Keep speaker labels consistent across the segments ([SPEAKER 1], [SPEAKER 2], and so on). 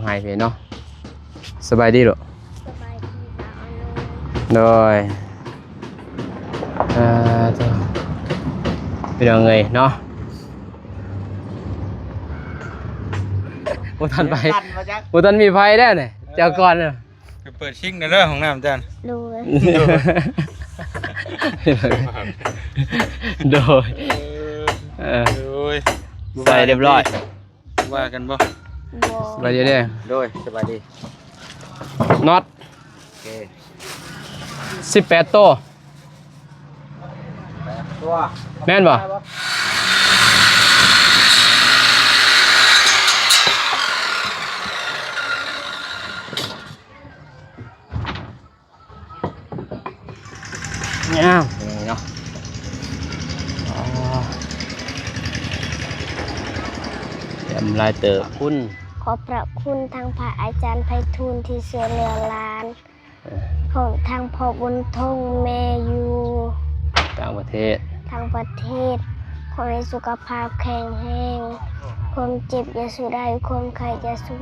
[SPEAKER 1] ให้เพิ่นเนาะสบายดีหรอ
[SPEAKER 2] สบายดีบ่าว
[SPEAKER 1] โดยเป็นยังไงเนาะบ่ทันไปบ่ทันมีไฟได้เนี่ยเจ้าก่อนน่ะ
[SPEAKER 3] เปิดชิงในเรื่องของน้ำจัน
[SPEAKER 2] ดู
[SPEAKER 1] โดยใส่เรียบร้อย
[SPEAKER 3] ว่ากันบ่
[SPEAKER 1] สบายดีเด้
[SPEAKER 3] โดยสบายดี
[SPEAKER 1] น็อต18โตแม่นบ่เนี่ยเนาะยำลายเต๋อคุณ
[SPEAKER 2] ขอพระคุณทางพระอาจารย์ไพฑูรย์ที่เสือเรือลานของทางพ่อบุญทงแม่อยู่
[SPEAKER 1] ต่างประเทศ
[SPEAKER 2] ทางประเทศขอให้สุขภาพแข็งแรงความเจ็บอย่าสู้ได้ความไข้อย่าสู้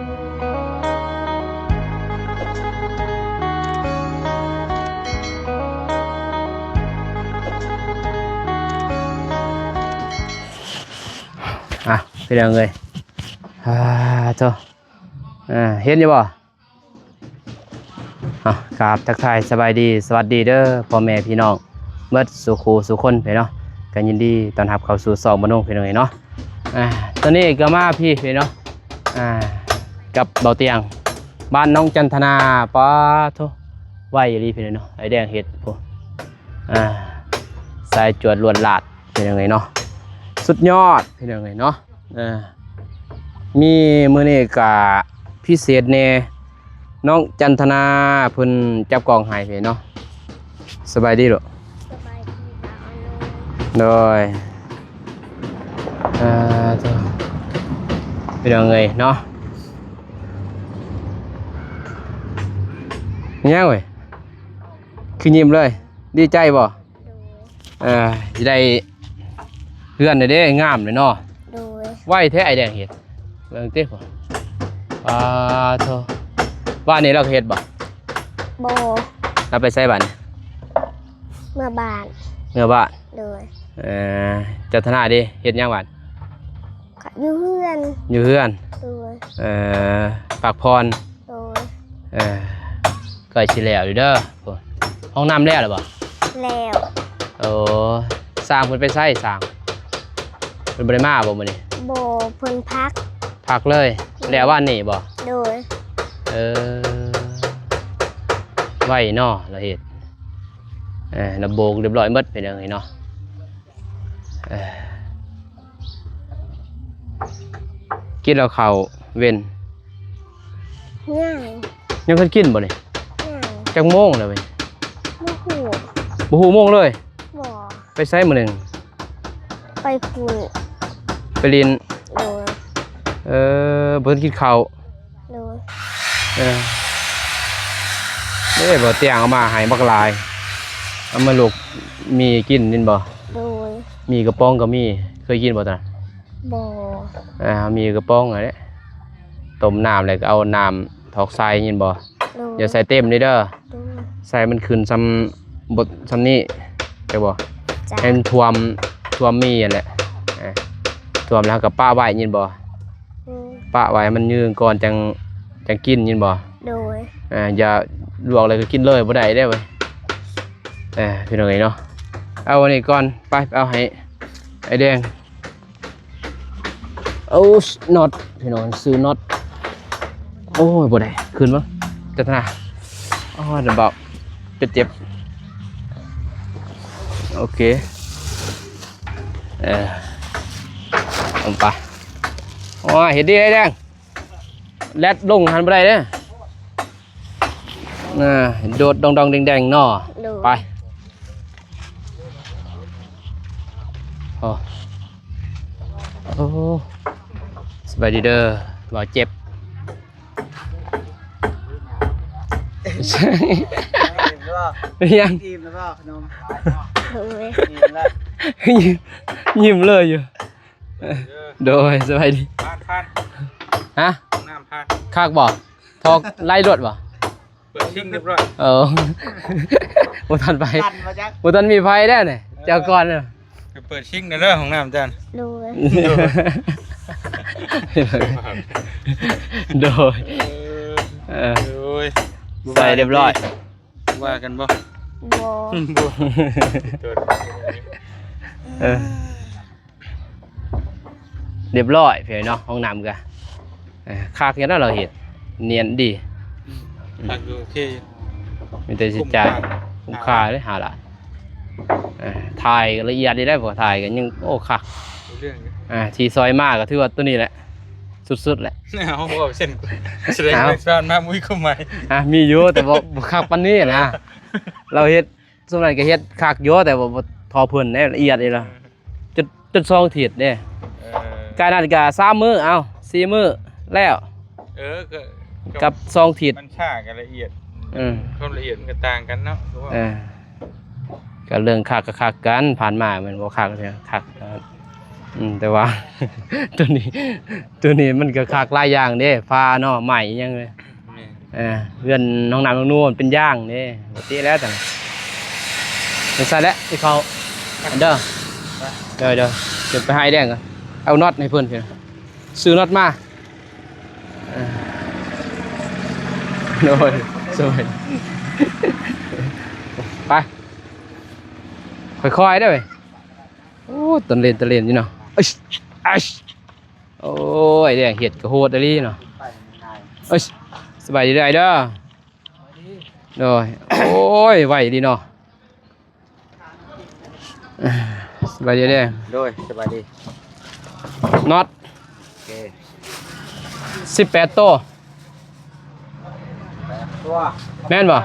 [SPEAKER 1] เป็นยังไงโธ่เห็นอยู่บ่กราบทักทายสบายดีสวัสดีเด้อพ่อแม่พี่น้องเมื่อสุขสุคนไปเนาะกันยินดีต้อนรับเข้าสู่2บ่นงพี่น้องเนาะตอนนี้ก็มาพี่เนาะกับเบาเตียงบ้านน้องจันทนาป้าโธ่ไหวอยู่ดีพี่น้องเนาะไอแดงเห็ดพวกสายจวดลวนลาดพี่น้องเนาะสุดยอดพี่น้องเนาะมีมื้อนี้ก็พิเศษแน่น้องจันทนาเพิ่นจับกองให้พี่เนาะสบายดีหรอ
[SPEAKER 2] สบายดีบ่าว
[SPEAKER 1] โดยเป็นยังไงเนาะยังเว้ยคือยิ้มเลยดีใจบ่จะได้เพื่อนได้งามเลยเนาะไหวแท้ไอแดงเห็ดเบิ่งเต้บ่โธ่บ้านนี้เราเห็ดบ่
[SPEAKER 2] โบ
[SPEAKER 1] เราไปใส่บ้าน
[SPEAKER 2] เมื่อบ้าน
[SPEAKER 1] เลยจันทนาดิเห็ดยังบ้าน
[SPEAKER 2] อยู่เพื่
[SPEAKER 1] อนปากพรก็สิแล้วอยู่เด้อห้องน้ำแล้วหรือเปล่า
[SPEAKER 2] แล้ว
[SPEAKER 1] โอ้สร้างเพิ่นไปใส่สร้างเป็นบริมาบ่มื้อนี้
[SPEAKER 2] โบเพิ่น
[SPEAKER 1] พักเลยแล้วว่านี่บ่
[SPEAKER 2] โดย
[SPEAKER 1] ไว้เนาะเราเฮ็ดระโบกเรียบร้อยหมดเป็นจังไงเนาะกินแล้วข้าวเว้นยังเพิ่นกินบ่นี่จักโมงแล้วเว้ยบ่ฮู้โมงเลยไปไสมื้อนึง
[SPEAKER 2] ไปคุย
[SPEAKER 1] ไปเรียนเพิ่นกินข้าวบ่เตียงเอามาให้บักหลายเอามาลูกมีกินนินบ่มีกระป๋องก็มีเคยกินบ่ตา
[SPEAKER 2] บ่
[SPEAKER 1] มีกระป๋องอะไรต้มน้ำแล้วก็เอาน้ำถอกใส่ยินบ่อย่าใส่เต็มนี่เด้อใส่มันขึ้นซ้ำบดซ้ำนี้ใช่บ่ให้มันท่วมมีนั่นแหละท่วมแล้วก็ป้าไว้ยินบ่ป้าไว้มันยืนก่อนจังกินยินบ่อย่าลวกอะไรก็กินเลยบ่ได้เว้ยพี่น้องเนาะเอาอันนี้ก่อนไปเอาให้ไอแดงเอาน็อตพี่น้องซื้อน็อตโอ้ยบ่ได้คืนมั้งจัดหน้าเดี๋ยวบอกเจ็บโอเคลงไปเห็นดีไอแดงแลดลงหันไปได้เนี่ยโดดดองแดงๆเนาะไปโอ้สบายดีเด้อบ่เจ็บยังยิ้มเลยอยู่โดยสบายดีฮะ คากบ่ทอกไล่รถบ่
[SPEAKER 3] เปิดชิงเรียบร้อย
[SPEAKER 1] บ่ทันไป
[SPEAKER 4] ตันมาจัก
[SPEAKER 1] บ่ทันมีไฟได้เนี่ยเจ้าก่อนน่ะ
[SPEAKER 3] ไปเปิดชิงเด้อของน้ำอาจารย์
[SPEAKER 2] ดูเลย
[SPEAKER 1] โดย
[SPEAKER 3] โอ้ย
[SPEAKER 1] ใส่เรียบร้อย
[SPEAKER 3] ว่ากันบ่
[SPEAKER 2] บอ
[SPEAKER 1] เออเรียบร้อยเพียเนาะห้องน้ำกันคากอย่างนั้นเราเห็นเนียนดี
[SPEAKER 3] ตักอยู่โอเค
[SPEAKER 1] มีแต่สิจ่ายคุ้มค่าเลยหาละถ่ายละเอียดได้บ่ถ่ายกันยังโอ้คัก
[SPEAKER 3] เรื่องอยู่
[SPEAKER 1] ทีซอยมากก็ถือว่าตัวนี้แหละสุดๆแหละ
[SPEAKER 3] เอาบ่เส้นแสดงว่าแฟนมามุ้ยเข้ามา
[SPEAKER 1] มีอยู่แต่บ่คักปานนี้นะเราเฮ็ดส่วนนั้นก็เฮ็ดคักอยู่แต่ว่าบ่ทอเพิ่นแน่ละเอียดนี่ล่ะจุด2ทิศเด้การนั้นก็3มื้อเอา4มื้อแล้ว
[SPEAKER 3] ก็
[SPEAKER 1] กับ2ทิศ
[SPEAKER 3] มันช่ากันละเอียดความละเอียดมันก็ต่างกันเนาะเพราะว่า
[SPEAKER 1] ก็เรื่องคักก็คักกันผ่านมามันบ่คักเนี่ยคักแต่ว่า ตัวนี้มันก็คักหลายอย่างเด้ฟ้าเนาะใหม่ยังเลย
[SPEAKER 3] นี่
[SPEAKER 1] เรือนห้องน้ำห้องนู่นเป็นย่างเด้ปกติแล้วจังเป็นซะแล้วที่เขาเด้อเดี๋ยวไปให้แดงก่อนเอาน็อตให้เพิ่นเพิ่นซื้อน็อตมาโดยสวยไปค่อยๆได้ไหมโอ้ตะเลนอยู่เนาะโอ้ยเดี๋ยวเห็ดกระโหดอะไรเนาะสบายดีได้เด้อโดยโอ้ยไหวดีเนาะสบายดีเด้อ
[SPEAKER 4] โดยสบายดี
[SPEAKER 1] น็อต
[SPEAKER 4] โอเค
[SPEAKER 1] 18 ตัว
[SPEAKER 4] ตัว
[SPEAKER 1] แม่นบ่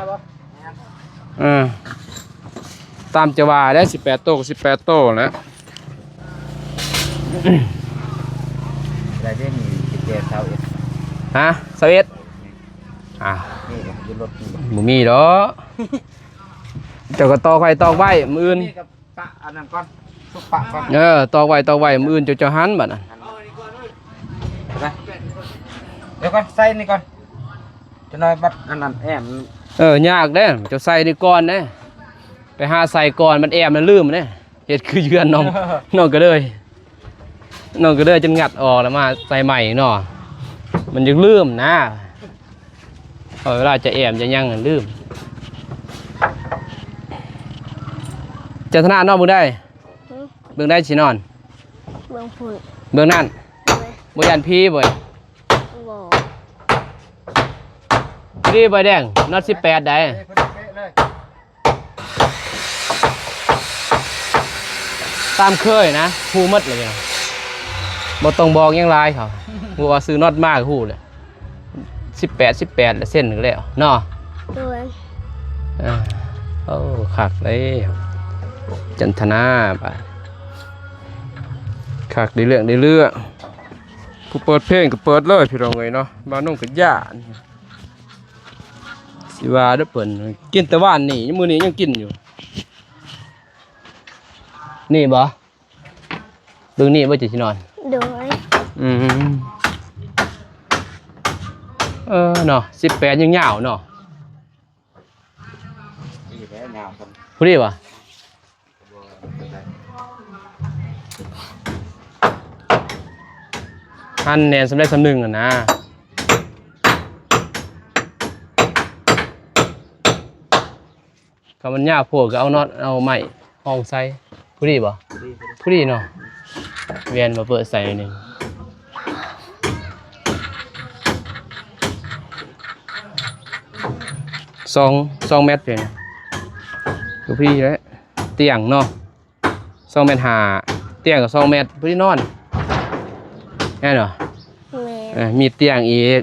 [SPEAKER 1] ตามจะว่าได้18 ตัวกับ18 ตัวแล้ว
[SPEAKER 4] ได้เรื่องนี้เจ็ดเท่าเอ็ด
[SPEAKER 1] ฮะ21
[SPEAKER 4] นี่ยืนรถนี่
[SPEAKER 1] บ่มีดอกเจ้าก็ตอกไว้ตอกไว้มื้ออื่น
[SPEAKER 4] นี่กับปะอันนั้นก่อนทุกปะก่อน
[SPEAKER 1] ตอกไว้มื้ออื่นเจ้าหันบัดน่ะ
[SPEAKER 4] ไปเดี๋ยวก่อนใส่นี่ก่อนจะน้อยบัดอันนั้นแอม
[SPEAKER 1] ยากเด้เจ้าใส่นี่ก่อนเด้ไปหาใส่ก่อนมันแอมมันลืมเด้เฮ็ดคือเยือนน้องก็เลยจนงัดออกแล้วมาใส่ใหม่เนาะมันยังลืมนะพอเวลาจะแอมจะยังลืมจะถนัดนอนเบิ่งได้เบิ่งได้สินอน
[SPEAKER 2] เบื้องผุน
[SPEAKER 1] เบิ่งนั่น
[SPEAKER 2] เลย
[SPEAKER 1] บ่ยันพี่บ่
[SPEAKER 2] บอ
[SPEAKER 1] พี่บ่แดงน็อต18ได้ตามเคยนะฮู้หมดเลยเนี่ยบ่ต้องบอกหยังหลายเขาฮู้ว่าซื้อน็อตมาก็ฮู้แหละ18แล้วเส้นนึงแล้วเนาะ
[SPEAKER 2] ด้วย
[SPEAKER 1] โอ้คักเลยจันทนาไปคักได้เรื่องผู้เปิดเพลงก็เปิดเลยพี่น้องเอ้ยเนาะบ้านน้องก็ย่านสิว่าเด้อเพิ่นกินแต่ว่านนี่มื้อนี้ยังกินอยู่นี่บ่เบิ่งนี่บ่จะสินอน
[SPEAKER 2] ด้วย
[SPEAKER 1] เนาะ18ยังยาวเนาะ
[SPEAKER 4] นี่แหละยาวคน
[SPEAKER 1] ผู้ดีบ่หั่นแหนนสำเร็จสำนึงอ่ะนะก็มันยาวโพดก็เอาน็อตเอาไม้ห้องใส่ผู้ดีบ่ผู้ดีเนาะเวียนมาเปิดใส่หนึ่งสองเมตรเลยคือพี่แล้วเตียงเนาะ2 เมตรหาเตียงกับ2 เมตรพี่นอนแน่เนาะ
[SPEAKER 2] แม่
[SPEAKER 1] มีเตียงอีก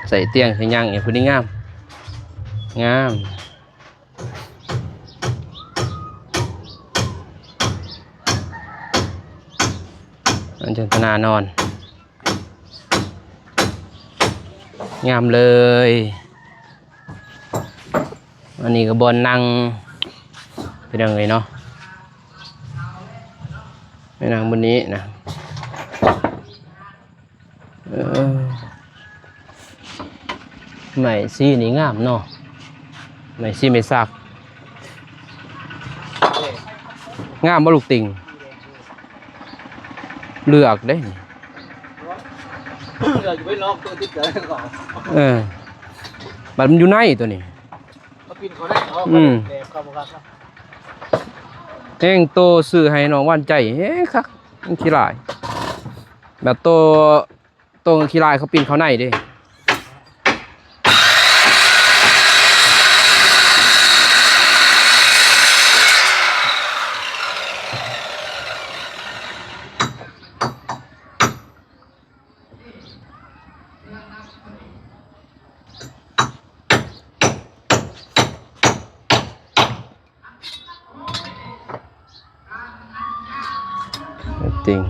[SPEAKER 1] ใส่เตียงใส่ยังอีกพอดีงามอันจันทนานอนงามเลยอันนี้ก็บนนั่งเป็นยังไงเนาะไม่นั่งบนนี้นะ ไหมซีนี่งามเนาะไหมซีไม่ซักงามบ่ลูกติ่งเลือกได้นี่
[SPEAKER 4] อยู่ไว้นอกตัวที่เกิดก่อน
[SPEAKER 1] บัดมันอยู่ในตัวนี้
[SPEAKER 4] มากินเขาได้เขาแดกเข้ามาครับ
[SPEAKER 1] แห้งโตซื้อให้น้องหวานใจเฮ้คักมันขี้ลายแบบโตขี้ลายเขาปีนเขาในเด้จริง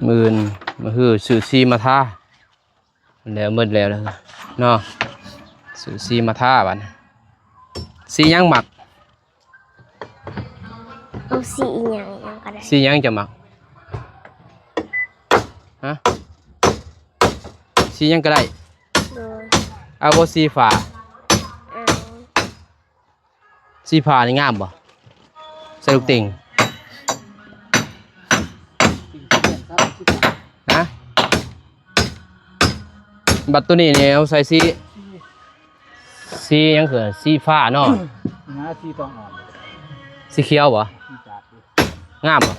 [SPEAKER 1] มื่นมาคือสื่อซีมาท่าแล้วมืดแล้วเนาะสื่อซีมาท่าบัดซียังหมัก
[SPEAKER 2] เอาสีอย่างก็ได้
[SPEAKER 1] ซียังจะหมักฮะซียังก็ได้
[SPEAKER 2] โดย
[SPEAKER 1] เอาบ่ซีฝา
[SPEAKER 2] เอา
[SPEAKER 1] ซีฝานี่งามบ่ใส่ลูกติ่งฮะบัตรตัวนี้เนี่ยเอาใส่ซียังคือซีฟ้าเนาะ
[SPEAKER 4] น้าที่ต้องอ่อน
[SPEAKER 1] สีเขียวบ่
[SPEAKER 4] ที่จัด
[SPEAKER 1] งามบ่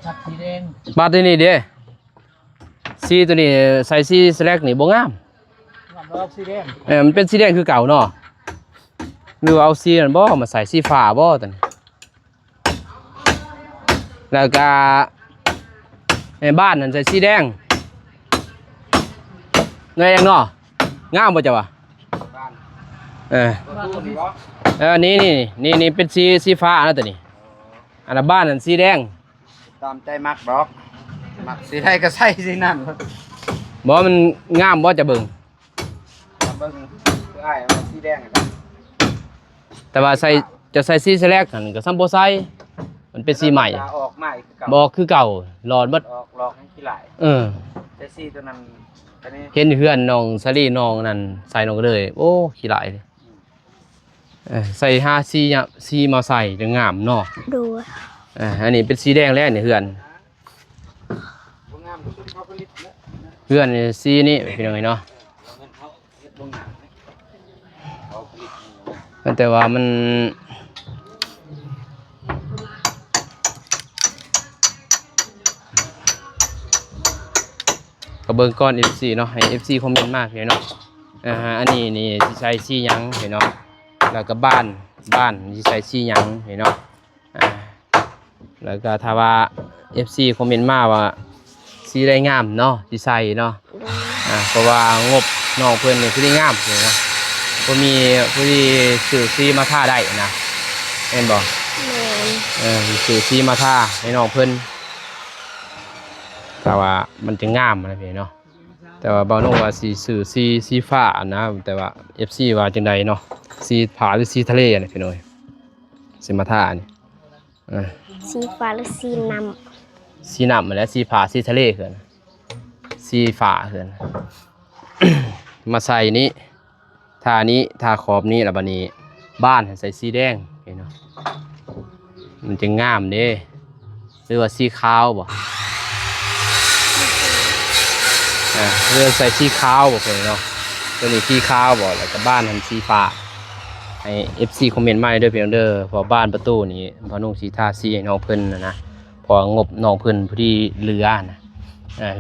[SPEAKER 4] ชัดสีแดง
[SPEAKER 1] บัตรตัวนี้เด้ซีตัวนี้ใส่ซีสแลกนี่บ่งาม
[SPEAKER 4] รอบสีแดง
[SPEAKER 1] มันเป็นสีแดงคือเก่าเนาะหรือว่าเอาซีนั่นบ่มาใส่ซีฟ้าบ่ตัวนี้แล้วก็ในบ้านนั่นใส่สีแดงเงยยังเนาะงามบ่จ้ะวะ
[SPEAKER 4] บ้าน
[SPEAKER 1] อัน
[SPEAKER 4] ตัวนี้
[SPEAKER 1] นี้เป็นสีฟ้านะตัวนี้อันนั้นบ้านนั่นสีแดง
[SPEAKER 4] ตามใจมักดอกมักสีไทยก็ใส่สีนั่น
[SPEAKER 1] บ่มันงามบ่จะเบิ่ง
[SPEAKER 4] ตามเบิ้งไอ้มันสีแดงครับ
[SPEAKER 1] แต่ว่าจะใส่สีแลกนั่นก็ซ้ำบ่ใส่มันเป็นสีใหม่
[SPEAKER 4] ออกใหม่คือเก่า
[SPEAKER 1] บ่คือเก่าหลอดเบิด
[SPEAKER 4] ออกหลอกให้ขี้ไหล แต่สีตัวนั้นอันนี้
[SPEAKER 1] เห็นเพื่อนน้องสลีน้องนั่นใส่น้องก็เลยโอ้ขี้หลายเลยใส่5สีมาใส่จะงามเนาะ
[SPEAKER 2] ดู
[SPEAKER 1] อันนี้เป็นสีแดงแล้วนี่เพื่อน
[SPEAKER 4] บ่งามชุดเขาผลิตแล้ว
[SPEAKER 1] เพื่อนนี่สีนี้พี่น้องเนาะ
[SPEAKER 4] เอาเงินเขาเฮ็ดบ่งามเขาผลิต
[SPEAKER 1] แต่ว่ามันก็เบิ่งก่อน FC เนาะให้ FC คอมเมนต์มากเลยเนาะอันนี้นี่สิใช้สีหยังเห็นเนาะแล้วก็บ้านสิใช้สีหยังเห็นเนาะแล้วก็ถ้าว่า FC คอมเมนต์มาว่าสีได้งามเนาะสิใส่เนาะเพราะว่างบน้องเพิ่นนี่คือได้งามเนาะบ่มีผู้ที่ซื้อสีมาท่าได้นะแม่นบ่
[SPEAKER 2] แม่น
[SPEAKER 1] ซื้อสีมาท่าให้น้องเพิ่นแต่ว่ามันจะงามนะพี่เนาะแต่ว่าบ่าวน้องว่าสิซื้อสีฟ้านะแต่ว่า FC ว่าจังไดเนาะสีผาหรือสีทะเลนะพี่น้อยสีมาท่านี่
[SPEAKER 2] สีฟ้าหรือสีน้
[SPEAKER 1] สีน้ำมาแล้วสีผาสีทะเลเขินสีฟ้าเขิน มาใส่นี้ทาขอบนี้แล้วบัดนี้บ้านให้ใส่สีแดงพี่เนาะมันจะงามเด้หรือว่าสีขาวบ่เรือใส่สีขาวบ่เพิ่นเนาะตัวนี้สีขาวบ่แล้วก็บ้านหันสีฟ้าให้ FC คอมเมนต์มาด้วยพี่น้องเด้อเพอบ้านประตูนี้พอนุ่งสีทาสีให้น้องเพิ่นนะพองบน้องเพิ่นพอดีเรือนะ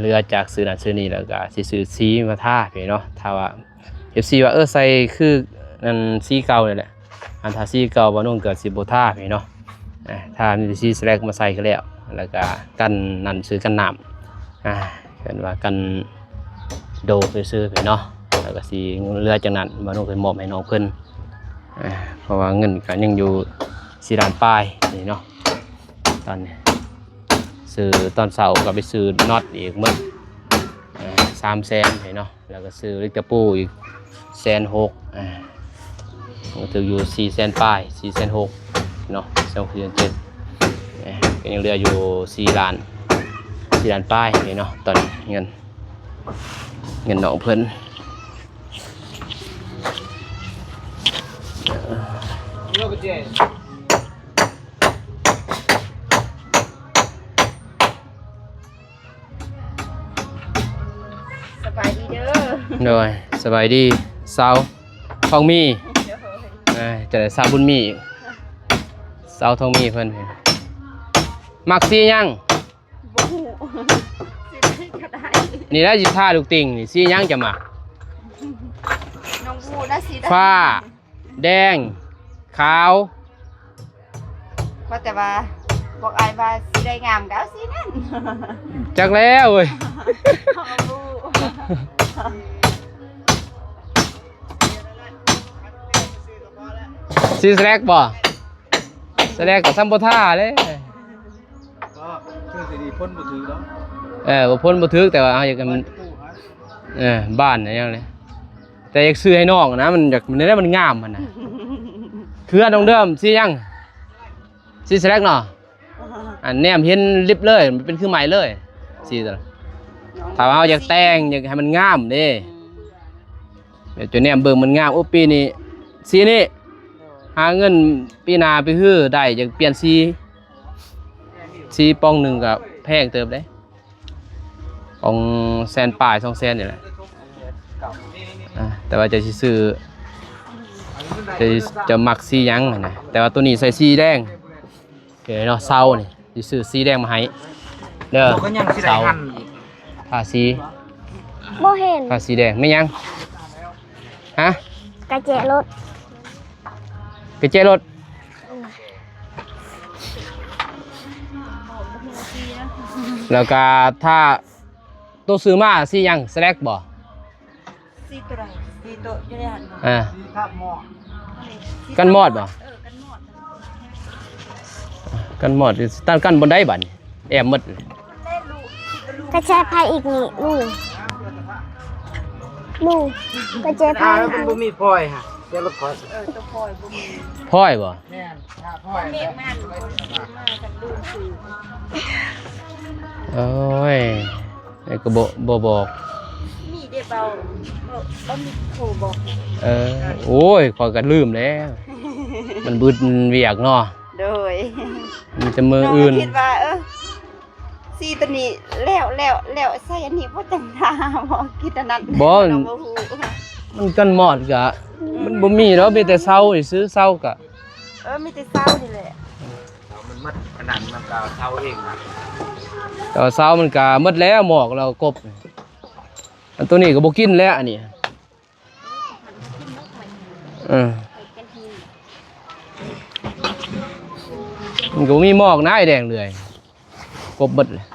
[SPEAKER 1] เรือจากซื้อนั่นซื้อนี่แล้วก็สิซื้อสีมาทาพี่เนาะถ้าว่า FC ว่าใส่คือนั่นสีเก่านี่แหละอันทาสีเก่าบ่นุ่งเกิดสิบ่ทาพี่เนาะถ้ามีสีสแลกมาใส่ก็แล้วก็กันนั่นซื้อกันน้ำ กันว่ากันโดซื้อๆไปเนาะแล้วก็สิเรือจากนั้นบ่ต้องไปมอบให้น้องเพิ่นเพราะว่าเงินก็ยังอยู่4ล้านปลายนี่เนาะตอนนี้ซื้อตอนเสาร์ก็ไปซื้อน็อตอีกหมด300,000เนาะแล้วก็ซื้อลิกตะปูอีก160,000ก็ถืออยู่400,000ปลาย460,000เนาะ2,700,000ก็ยังเหลืออยู่4ล้านปลายนี่เนาะตอนนี้เงินน้องเพิ่น
[SPEAKER 5] สบายดีเด้อ
[SPEAKER 1] โดยสบายดีสาวทองมีจะได้สาวบุญมีอีกสาวทองมีเพิ่นมักสีหยัง
[SPEAKER 5] บ่ฮู้สิได้ก็ได้
[SPEAKER 1] นี่ได้สิท่าลูกติ่งนี่สีหยังจะมัก
[SPEAKER 5] น้องบูนะสิได้
[SPEAKER 1] ฟ้าแดงขาว
[SPEAKER 5] ว่าแต่ว่าบอกอายว่าสิได้งามก็เอาสินั่น
[SPEAKER 1] จักแล้วเว้ย
[SPEAKER 5] น้องบู
[SPEAKER 1] สีแสลกบ่แสลกกับซัมโบท่าเลย
[SPEAKER 3] ก็ชื่อสิดีพ้นบ่ถือเนาะ
[SPEAKER 1] บ่พ้นบ่ถึกแต่ว่าเอาอยากให้มันบ้านอะไรอย่างเลยแต่อยากซื้อให้น้องนะมันอยากมันได้มันงามมันนะคืออันเดิมสีหยังสีแสลกเนาะอันแนมเห็นลิบเลยมันเป็นคือใหม่เลยสีตัวถ้าว่าเอาอยากแต่งอยากให้มันงามเด้เดี๋ยวจะแนมเบิ่งมันงามโอ้ปีนี้สีนี้หาเงินปีหน้าไปฮื้อได้อยากเปลี่ยนสีปองหนึงก็แพงเติบเด้ปอง100,000ปลาย200,000นี่แหละแต่ว่าจะสิซื้อจะมักสีหยังนะแต่ว่าตัวนี้ใส่สีแดงโอเคเนาะเสานี่สิซื้อสีแดงมาให้เด้อ
[SPEAKER 4] ก็ยังสิได้
[SPEAKER 1] เสา
[SPEAKER 4] หั่นอีก
[SPEAKER 1] ทาสี
[SPEAKER 2] บ่เห็น
[SPEAKER 1] ทาสีแดงไม่ยังฮะ
[SPEAKER 2] กระเจรถ
[SPEAKER 1] กระเจรถแล้วก็ถ้าตัวซื้อมาสีหยังสแลกบ่
[SPEAKER 5] สิตัวใดสิตัวอยู่ในหัน
[SPEAKER 4] สีทับหม้อ
[SPEAKER 1] กันมอดบ่
[SPEAKER 5] กันหมด
[SPEAKER 1] กันมอดตั้งกันบนได้บัดนี่แอบหมดเลย
[SPEAKER 5] เล่นลูก
[SPEAKER 2] กระเจพายอีกนี่ลูกกระเจพาย
[SPEAKER 4] มันบ่มีพลอยฮะเดี๋ยวรถคอย
[SPEAKER 5] ตัวพลอยบ่มี
[SPEAKER 1] พ่อยบ่
[SPEAKER 4] แม่นถ้าพลอย
[SPEAKER 5] เมฆมันบ่ได้มากันดูคือ
[SPEAKER 1] โอ้ยไอ้ก็บ่บอก
[SPEAKER 5] มีเด้เบาบ่มีโทรบอก
[SPEAKER 1] โอ้ยข้อยก็ลืมแล้ว มันบึดเวียกเนาะ
[SPEAKER 5] โดย
[SPEAKER 1] มีแต่มืออื่น
[SPEAKER 5] คิดว่าซีตัวนี้แล้วใส่อันนี้บ่จังทาบ่คิดอันนั้น
[SPEAKER 1] บ่
[SPEAKER 5] น้องบ่ฮู้
[SPEAKER 1] มันกันมอดกะมันบ่มีแล้วมีแต่เซาซื้อเซากะ
[SPEAKER 5] มีแต่เศร้านี่แหละ
[SPEAKER 4] มันมัดขนาดมันก็เท่าเองนะ
[SPEAKER 1] แต่ว่าเซามันกะหมดแล้วหมอกเรากบอันตัวนี้ก็บ่กินแล้วอันนี้มันก็บ่มีหมอกนะไอ้แดงเลยกบเบิดเลย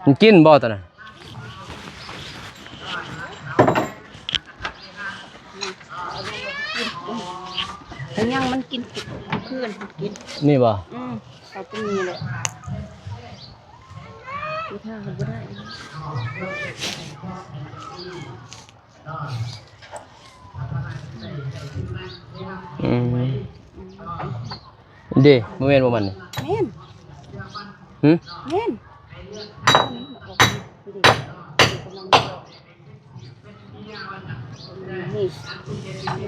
[SPEAKER 1] มันกินบ่ตอนนั้น
[SPEAKER 5] แต่ยังมันกินเพื่อนกิน
[SPEAKER 1] นี่บ่
[SPEAKER 5] เขาจะมีแหละดูท่าเขาบ่ได้
[SPEAKER 1] เด้บ่แม่นบ่มันนี่
[SPEAKER 5] แม่น
[SPEAKER 1] หึ
[SPEAKER 5] แม่นนี่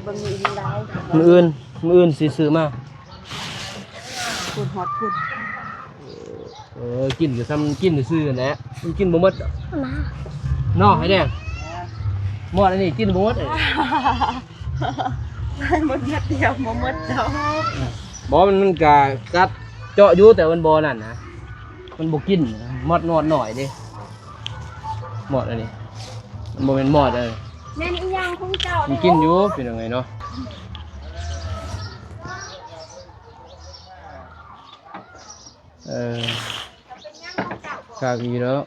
[SPEAKER 5] บ่มีอีหลาย
[SPEAKER 1] มื้ออื่นสิซื้อมา
[SPEAKER 5] พูดฮอดพูด
[SPEAKER 1] กินก็ซ้ำกินซื่อๆแหละมันกินบ่หมดดอก
[SPEAKER 2] มา
[SPEAKER 1] เนาะไอ้แดงหมดอันนี้กินบ่หมดเอ้ย
[SPEAKER 5] หมดเม็ดเดียวบ่หมดดอก
[SPEAKER 1] บ่มันก็กัดเจาะอยู่แต่มันบ่นั่นนะมันบ่กินหมดนอดหน่อยเด้ หมดอันนี้มันบ่แม่นหมดเลย
[SPEAKER 2] แม่นอีหยังของเจ้า
[SPEAKER 1] มันกินอยู่เป็นยังไงเนาะกากอีแล้ว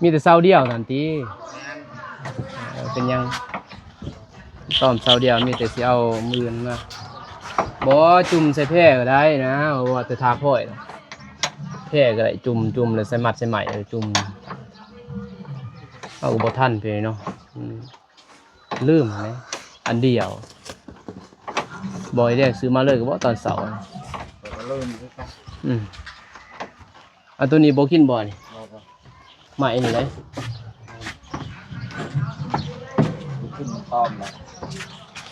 [SPEAKER 1] มีแต่เสาเดียวทันทีเป็นยังต้อมเสาเดียวมีแต่สิเอามือมาบ่จุ่มใส่แพร่ก็ได้นะว่าแต่ทาพ่อยแพร่ก็ได้จุ่มแล้วใส่มัดใส่ไหมจุ่มเอาบ่ทันไปเนาะลืมไหมอันเดียวบ่อยเรียกซื้อมาเลยก็บ่ตอนเสาร์อันตัวนี้บ่กินบ่นี่ใหม่นี่เลย
[SPEAKER 4] ขึ้นต้อมเลย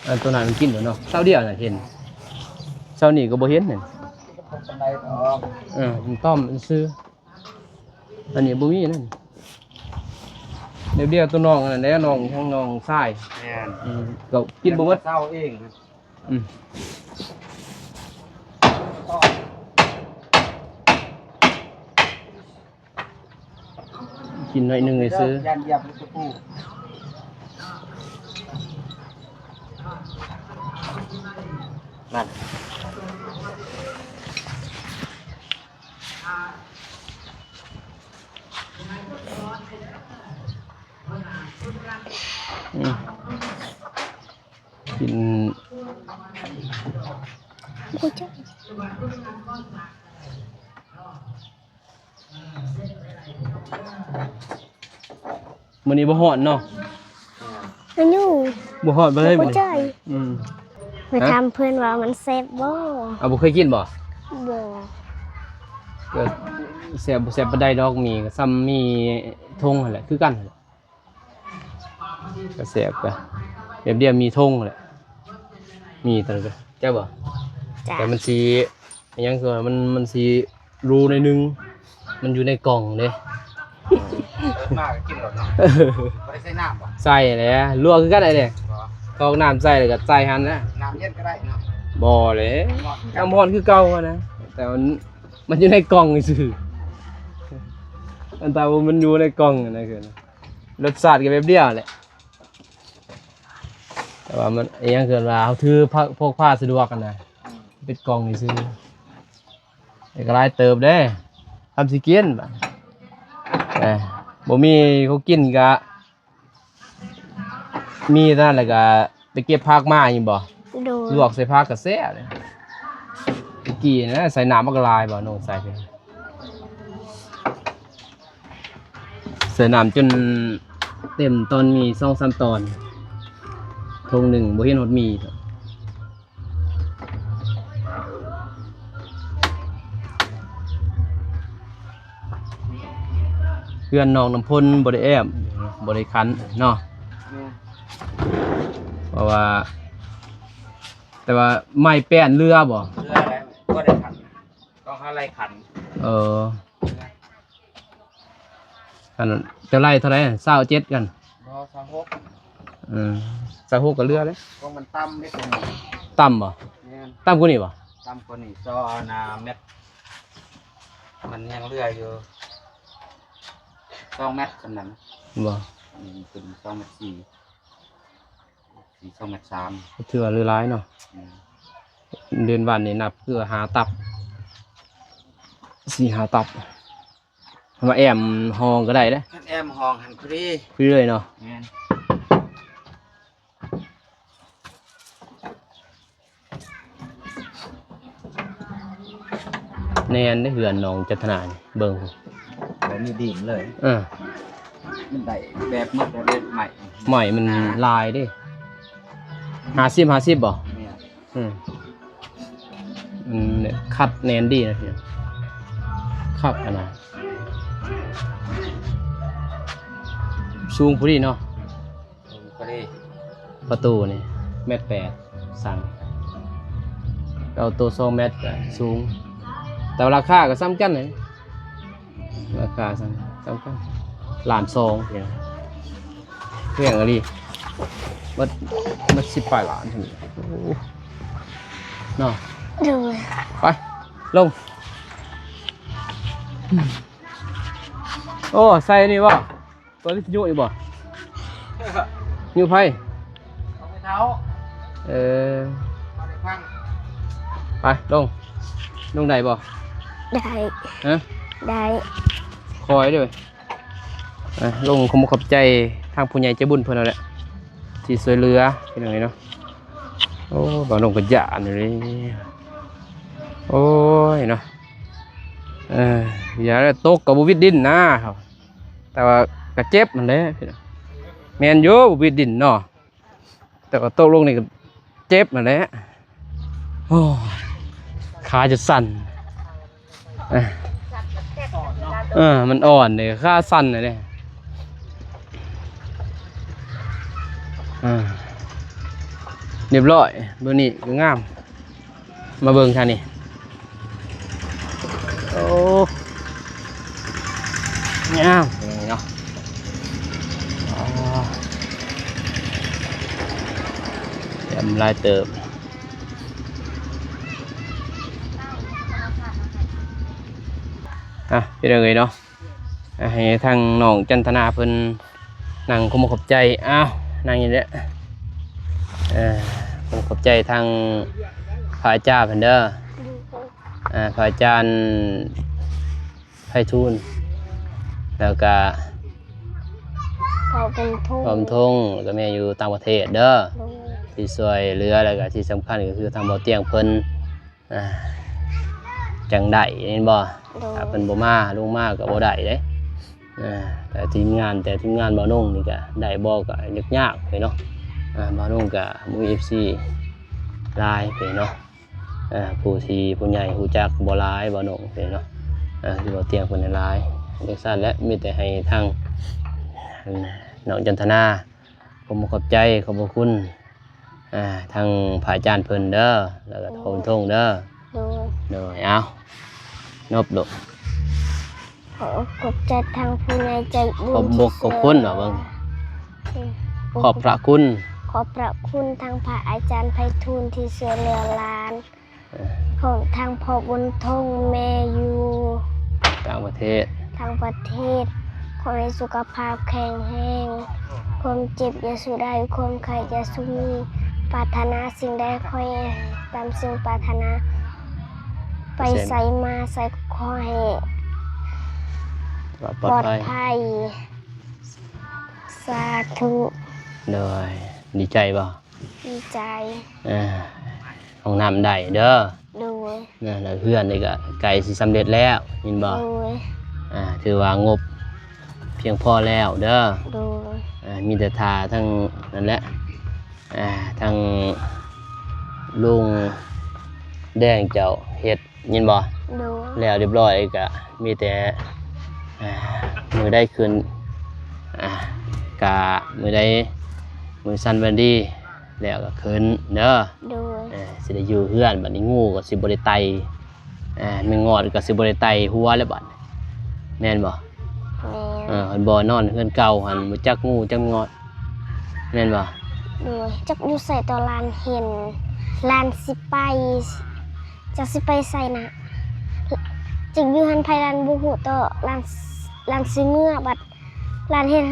[SPEAKER 1] อันตัวนั้นมันกินบ่เนาะเสาเดียวน่ะเห็นเสานี้ก็บ่เห็นนี่มันต้อมมันซื้ออันนี้บ่มีนั่นเดี๋ยวตัวน้องอันนั้นได้น้องทั้งน้องชายก็กินบ่หมด
[SPEAKER 4] เศร้าเอง
[SPEAKER 1] กินหน่อยนึงเลยซื้อ
[SPEAKER 4] ยันยับลูกปูนั่น
[SPEAKER 1] กิน
[SPEAKER 2] กูจะ
[SPEAKER 1] มื้อนี้บ่ฮ้อนเนาะ
[SPEAKER 2] อันนู้
[SPEAKER 1] บ่ฮ้อนบ่เลย
[SPEAKER 2] กู
[SPEAKER 1] มื้อนี้
[SPEAKER 2] ใจ
[SPEAKER 1] ฮะ
[SPEAKER 2] มาทำเพื่อนว่ามันแซ่บบ่
[SPEAKER 1] บ่เคยกินบ่
[SPEAKER 2] บ่
[SPEAKER 1] ก็แซ่บบ่แซ่บบ่ได้ดอกมีก็ซ้ำมีทงนั่นแหละคือกันนั่นแหละก็แซ่บก็แบบเดียวมีทงนั่นแหละมีตอนนั้นก็เจ้าบ่
[SPEAKER 2] จ้ะ
[SPEAKER 1] แต่มันสิอิหยังคือมันสิรูในนึงมันอยู่ในกล่องเด้
[SPEAKER 4] มากกินหรอเนาะไม่ได้ใส่น้ำป่ะ
[SPEAKER 1] ใส่แหละลวกคือกันได้เด้กรอกน้ำใส่แล้วก็ใส่หั่นนะ
[SPEAKER 4] น้ำเย็นก็ได้เนาะ
[SPEAKER 1] บ่เลยน้ำร้อนคือเก่าอะนะแต่มันอยู่ในกล่องซื่ออันตาว่ามันอยู่ในกล่องนะคือรสชาติก็แบบเดียวแหละแต่ว่ามันอิหยังคือว่าเฮาถือพกพาสะดวกกันนะเป็นกล่องนี่ซื่อเอกลายเติบเด้ทำสิกินบัดบ่มีเขากินก็มีนั่นแหละก็ไปเก็บผักมาอยู่บ่
[SPEAKER 2] โดย
[SPEAKER 1] ลวกใส่ผักก็แซ่บเลยตะกี้นะใส่น้ำมันก็ลายบ่โน่นใส่ไปใส่น้ำจนเต็มตอนมี 2-3 ตอนทงหนึ่งบ่เห็นฮอดมีเพื่อนน้องน้ำพ่นบ่ได้แอมบ่ได้คันเนาะเพราะว่าแต่ว่าไม้แป้นเรือบ่
[SPEAKER 4] เรืออะไรก็ได้ขันต้องหาอะไรขัน
[SPEAKER 1] กันจะไล่เท่าไหร่27กัน
[SPEAKER 4] รอสะฮก
[SPEAKER 1] 26ก็เรือเลย
[SPEAKER 4] ก็มันตั้มได้ตรงนี้
[SPEAKER 1] ต่ำบ่
[SPEAKER 4] เนี่ย
[SPEAKER 1] ต่ำกว่านี้บ่
[SPEAKER 4] ตั้มคนนี้ซอนาเม็ดมันยังเรืออยู่2 เมตรสำนัก
[SPEAKER 1] บ่
[SPEAKER 4] เป็น2 เมตร 4 2 เมตร 3
[SPEAKER 1] ถือว่าเรือร้ายเนาะเดือนวันนี่นับคือหาตับ4-5 ตับมาแอมห้องก็ได้เด้
[SPEAKER 4] ท่านแอมห้องหันคุรี
[SPEAKER 1] คุยเลยเนาะ
[SPEAKER 4] เนี่ย
[SPEAKER 1] แนนได้เหือนน้องจัตนานี่เบิ่ง
[SPEAKER 4] ผมมีดิ่งเลย มันได้แบบมัดแบบใหม่
[SPEAKER 1] ใหม่มันลายเด้50บ่
[SPEAKER 4] เนี่ย
[SPEAKER 1] เนี่ยคัดแนนดีนะพี่คัดขนาดสูงพอดีเนาะ
[SPEAKER 4] ก็ได้
[SPEAKER 1] ประตูนี่1.8 สั่งเอาตัว2 เมตรก็สูงแต่ราคาก็ซ้ำกันเลยราคาซ้ำกัน1.2 เนี่ยเรื่องอะไรมัน10 ปลายล้านถึงเนาะ
[SPEAKER 2] โดย
[SPEAKER 1] ไปลง โอ้ใส่นี่บ่ตัววิทยุอยู่บ่อยู่ไผ
[SPEAKER 4] เอาไปเท้า
[SPEAKER 1] เออ
[SPEAKER 4] เอาไปฟัง
[SPEAKER 1] ไปลงได้บ่
[SPEAKER 2] ได้
[SPEAKER 1] ฮะ
[SPEAKER 2] ได้
[SPEAKER 1] คอยด้วยลงขอบใจทางผู้ใหญ่ใจบุญเพิ่นนั่นแหละที่ช่วยเหลือเป็นยังไงเนาะโอ้บ่ลงก็ยานอยู่นี่โอ้ยเนาะอย่าได้ตกกับบ่วิดดินนะครับแต่ว่าก็เจ็บนั่นแหละแม่นอยู่บ่วิดดินเนาะแต่ว่าตกลงนี่ก็เจ็บนั่นแหละโอ้ขาจะสั่นมันอ่อนเลยขาสั่นเลยเนี่ยเรียบร้อยเบอร์นี้ก็งามมาเบิ่งท่านี่โอ้งามอย่างนี้เนาะยำลายเติบเป็นยังไงเนาะให้ทางน้องจันทนาเพิ่นนั่งขอบใจอ้าวนั่งอย่างนี้ผมขอบใจทางพระอาจารย์เพิ่นเด้อพระอาจารย์ไพฑูรย์แล้วก็
[SPEAKER 2] พอเป็นทุ่ง
[SPEAKER 1] พร้อมทงแล้วก็แม่อยู่ต่างประเทศเด้อที่ช่วยเหลือแล้วก็ที่สำคัญก็คือทางบ่อเตียงเพิ่นจังได้เห็นบ่เพิ่นบ่มาลงมาก็บ่ได้เด้แต่ทีมงานบ่นุ่งนี่ก็ได้บ่ก็ยากๆไปเนาะบ่นุ่งก็มือ FC หลายไปเนาะผู้ใหญ่ฮู้จักบ่หลายบ่นุ่งไปเนาะที่บ่เตียงเพิ่นหลายจังซั่นและมีแต่ให้ทางน้องจันทนาผมขอบใจขอบคุณทางพระอาจารย์เพิ่นเด้อแล้วก็โทนทงเด้อเด้อเอานบลูก
[SPEAKER 2] ขอขอบใจทางผู้ใหญ่ใจบุญ
[SPEAKER 1] ขอบคุณเหรอเบิ่งขอบพระคุณ
[SPEAKER 2] ขอบพระคุณทางพระอาจารย์ไพฑูรย์ที่ช่วยเหลือหลานของทางพ่อบุญทงแม่อยู่
[SPEAKER 1] ต่างประเทศ
[SPEAKER 2] ทางประเทศขอให้สุขภาพแข็งแรงความเจ็บอย่าสู้ได้ความไข้อย่าสู้มีปรารถนาสิ่งใดขอให้ตามสิ่งปรารถนาไปใส่มาใส่ขอให้ปลอดภัยสาธุ
[SPEAKER 1] เลยดีใจป่ะ
[SPEAKER 2] ดีใจ
[SPEAKER 1] ห้องน้ำได้เด้อ
[SPEAKER 2] ดู
[SPEAKER 1] นั่นเพื่อนนี่ก็ไก่สิสำเร็จแล้วยินบ่
[SPEAKER 2] ดู
[SPEAKER 1] ถือว่างบเพียงพอแล้วเด้อ
[SPEAKER 2] ดู
[SPEAKER 1] มีแต่ทาทั้งนั่นแหละทั้งลุงแดงเจ้าเฮ็ดยินบ่
[SPEAKER 2] ดู
[SPEAKER 1] แล้วเรียบร้อยก็มีแต่มือได้คืนกะมือได้มือสั้นวันดีแล้วก็คืนเด้อ
[SPEAKER 2] ดู
[SPEAKER 1] สิได้อยู่เฮือนบัดนี้งูก็สิบ่ได้ไตมีงอดก็สิบ่ได้ไตหัวแล้วบัดแม่นบ่
[SPEAKER 2] แม่
[SPEAKER 1] หันบ่นอนเฮือนเก่าหันบ่จักงูจักงอดแม่นบ่
[SPEAKER 2] ดูจักอยู่ใส่ต่อลานเห็นลานสิไปจักสิไปใส่นะจักอยู่หันไผลานบ่ฮู้ต่อลานสิเมื่อบัดลานเห็น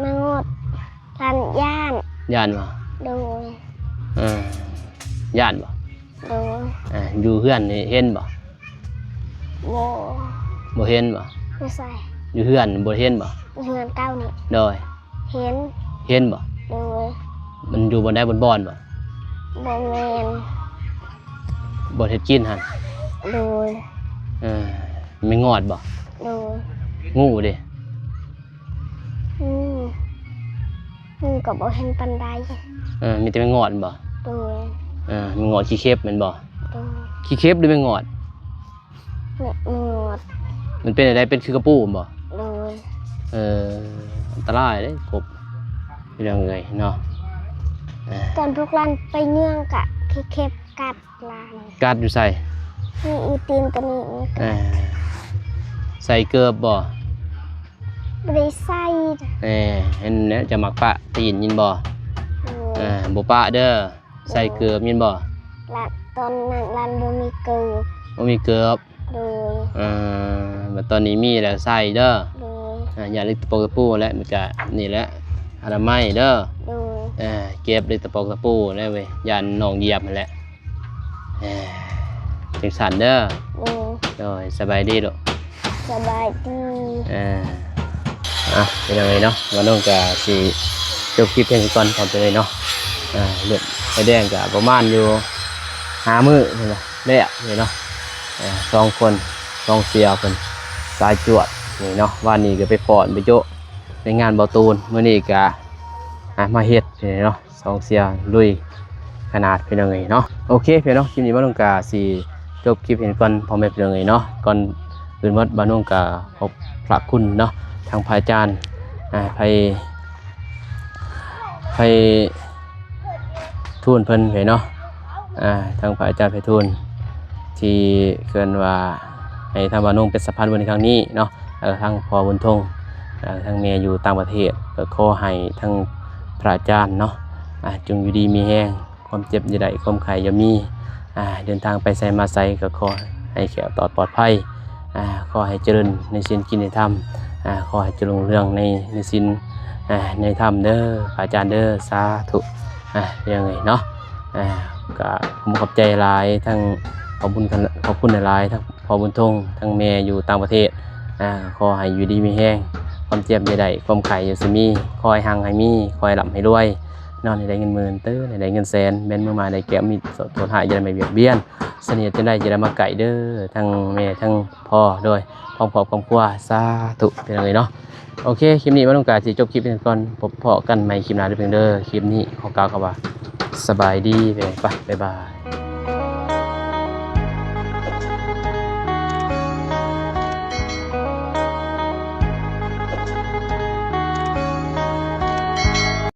[SPEAKER 2] มางดลานย่าน
[SPEAKER 1] ย่านบ่
[SPEAKER 2] ดู
[SPEAKER 1] ย่านบ่
[SPEAKER 2] ดู
[SPEAKER 1] อยู่เฮือนนี่เห็นบ่
[SPEAKER 2] โบ
[SPEAKER 1] บ่เห็นบ่
[SPEAKER 2] ไม่ใส่
[SPEAKER 1] อยู่เฮือนบ่เห็นบ่
[SPEAKER 2] เฮือนเก้านี่
[SPEAKER 1] โดย
[SPEAKER 2] เห็น
[SPEAKER 1] เห็นบ่
[SPEAKER 2] ดู
[SPEAKER 1] มันอยู่บนได้บนบ่อนบ่
[SPEAKER 2] โบแมน
[SPEAKER 1] บ่เฮ็ดกินหั่น
[SPEAKER 2] ดู
[SPEAKER 1] ไม่งอดบ่
[SPEAKER 2] ดู
[SPEAKER 1] งูเด้
[SPEAKER 2] กับโบเห็นปันได
[SPEAKER 1] มีแต่ไม่งอดบ่
[SPEAKER 2] ดู
[SPEAKER 1] มีงอดขี้เข็บแม่นบ่
[SPEAKER 2] ดู
[SPEAKER 1] ขี้เข็บหรือไม่งอด
[SPEAKER 2] มือด
[SPEAKER 1] มันเป็นอะไรเป็นคือกระปูบ่
[SPEAKER 2] ดู
[SPEAKER 1] อันตรายเด้กบเป็นยังไงเนาะ
[SPEAKER 2] ตอนพวกรันไปเนื่องกะคือเข็บกัดลาน
[SPEAKER 1] กัดอยู่ใส่
[SPEAKER 2] นี่อีตีนตัวนี้
[SPEAKER 1] ใส่เกลือบ่
[SPEAKER 2] ไม่ได้ใส่
[SPEAKER 1] เห็นแล้วจะมักปะตีนยินบ่บ่ปะเด้อใส่เกลือยินบ่
[SPEAKER 2] ลานตอนนั้นรันบ่มีเกลือ
[SPEAKER 1] บ่มีเกลือ
[SPEAKER 2] ดู
[SPEAKER 1] มา ตอนนี้มีแล้วใส่เด้อ
[SPEAKER 2] โดย
[SPEAKER 1] อย่าลิกตะปอกตะปูและมันก็นี่แหละอนามัยเด้อ
[SPEAKER 2] โดย
[SPEAKER 1] เก็บลิกตะปอกตะปูแล้วเว้ยยันน้องเหยียบนั่นแหละจังสั่นเด้อ
[SPEAKER 2] โดย
[SPEAKER 1] โดยสบายดีลูก
[SPEAKER 2] สบายดี
[SPEAKER 1] เป็นยังไงเนาะวันน้องก็สิจบคลิปเพียงก่อนก่อนไปเลยเนาะเลือดไฟแดงก็ประมาณอยู่5 มื้อนี่แหละแล้วนี่เนาะ2 คน2เสียเพิ่นสายจวดนี่เนาะวันนี้ก็ไปฟ้อนไปโจะในงานเบาตูนมื้อนี้ก็มาเฮ็ดนี่เนาะ2เสียลุยขนาดเป็นยังไงเนาะโอเคเพี่นเนาะคลิปนี้บ้านน้องกาสิจบคลิปเพียงก่อนพ่อแม่เป็นยังไงเนาะก่อนอื่นวัดบ้านน้องกาขอบพระคุณเนาะทางพระอาจารย์ไปทูลเพิ่นเนาะทางพระอาจารย์ไปทูลที่เกินว่าให้ทางบ้านน้องเป็นสะพานบุญในครั้งนี้เนาะทางพ่อบุญทงทางแม่อยู่ต่างประเทศก็ขอให้ทางพระอาจารย์เนาะจงอยู่ดีมีแห้งความเจ็บอย่าได้ความไข้อย่ามีเดินทางไปไสมาไสก็ขอให้แขวตอดปลอดภัยขอให้เจริญในศีลกินในธรรมขอให้เจริญเรื่องในศีลในธรรมเด้ออาจารย์เด้อสาธุยังไงเนาะก็ผมขอบใจหลายทั้งขอบคุณหลายทั้งพ่อบุญทงทั้งแม่อยู่ต่างประเทศขอให้อยู่ดีมีแห้งความเจ็บอย่าได้ความไข้อย่าสิมีคอยหังให้มีคอยหลับให้รวยนอนได้เงินหมื่นตื้อได้เงินแสนแม่นเมื่อมาได้แก้วมีสดทนหายจะได้ไม่เบียดเบียนเสนียดจะได้มาไก่เด้อทั้งแม่ทั้งพ่อด้วยพร้อมครอบครัวสาธุเป็นยังไงเนาะโอเคคลิปนี้มาต้องการที่จบคลิปเป็นก่อนพบกันใหม่คลิปหน้าเด้อเพียงเด้อคลิปนี้ขอกล่าวคำว่าสบายดีไปบ๊ายบาย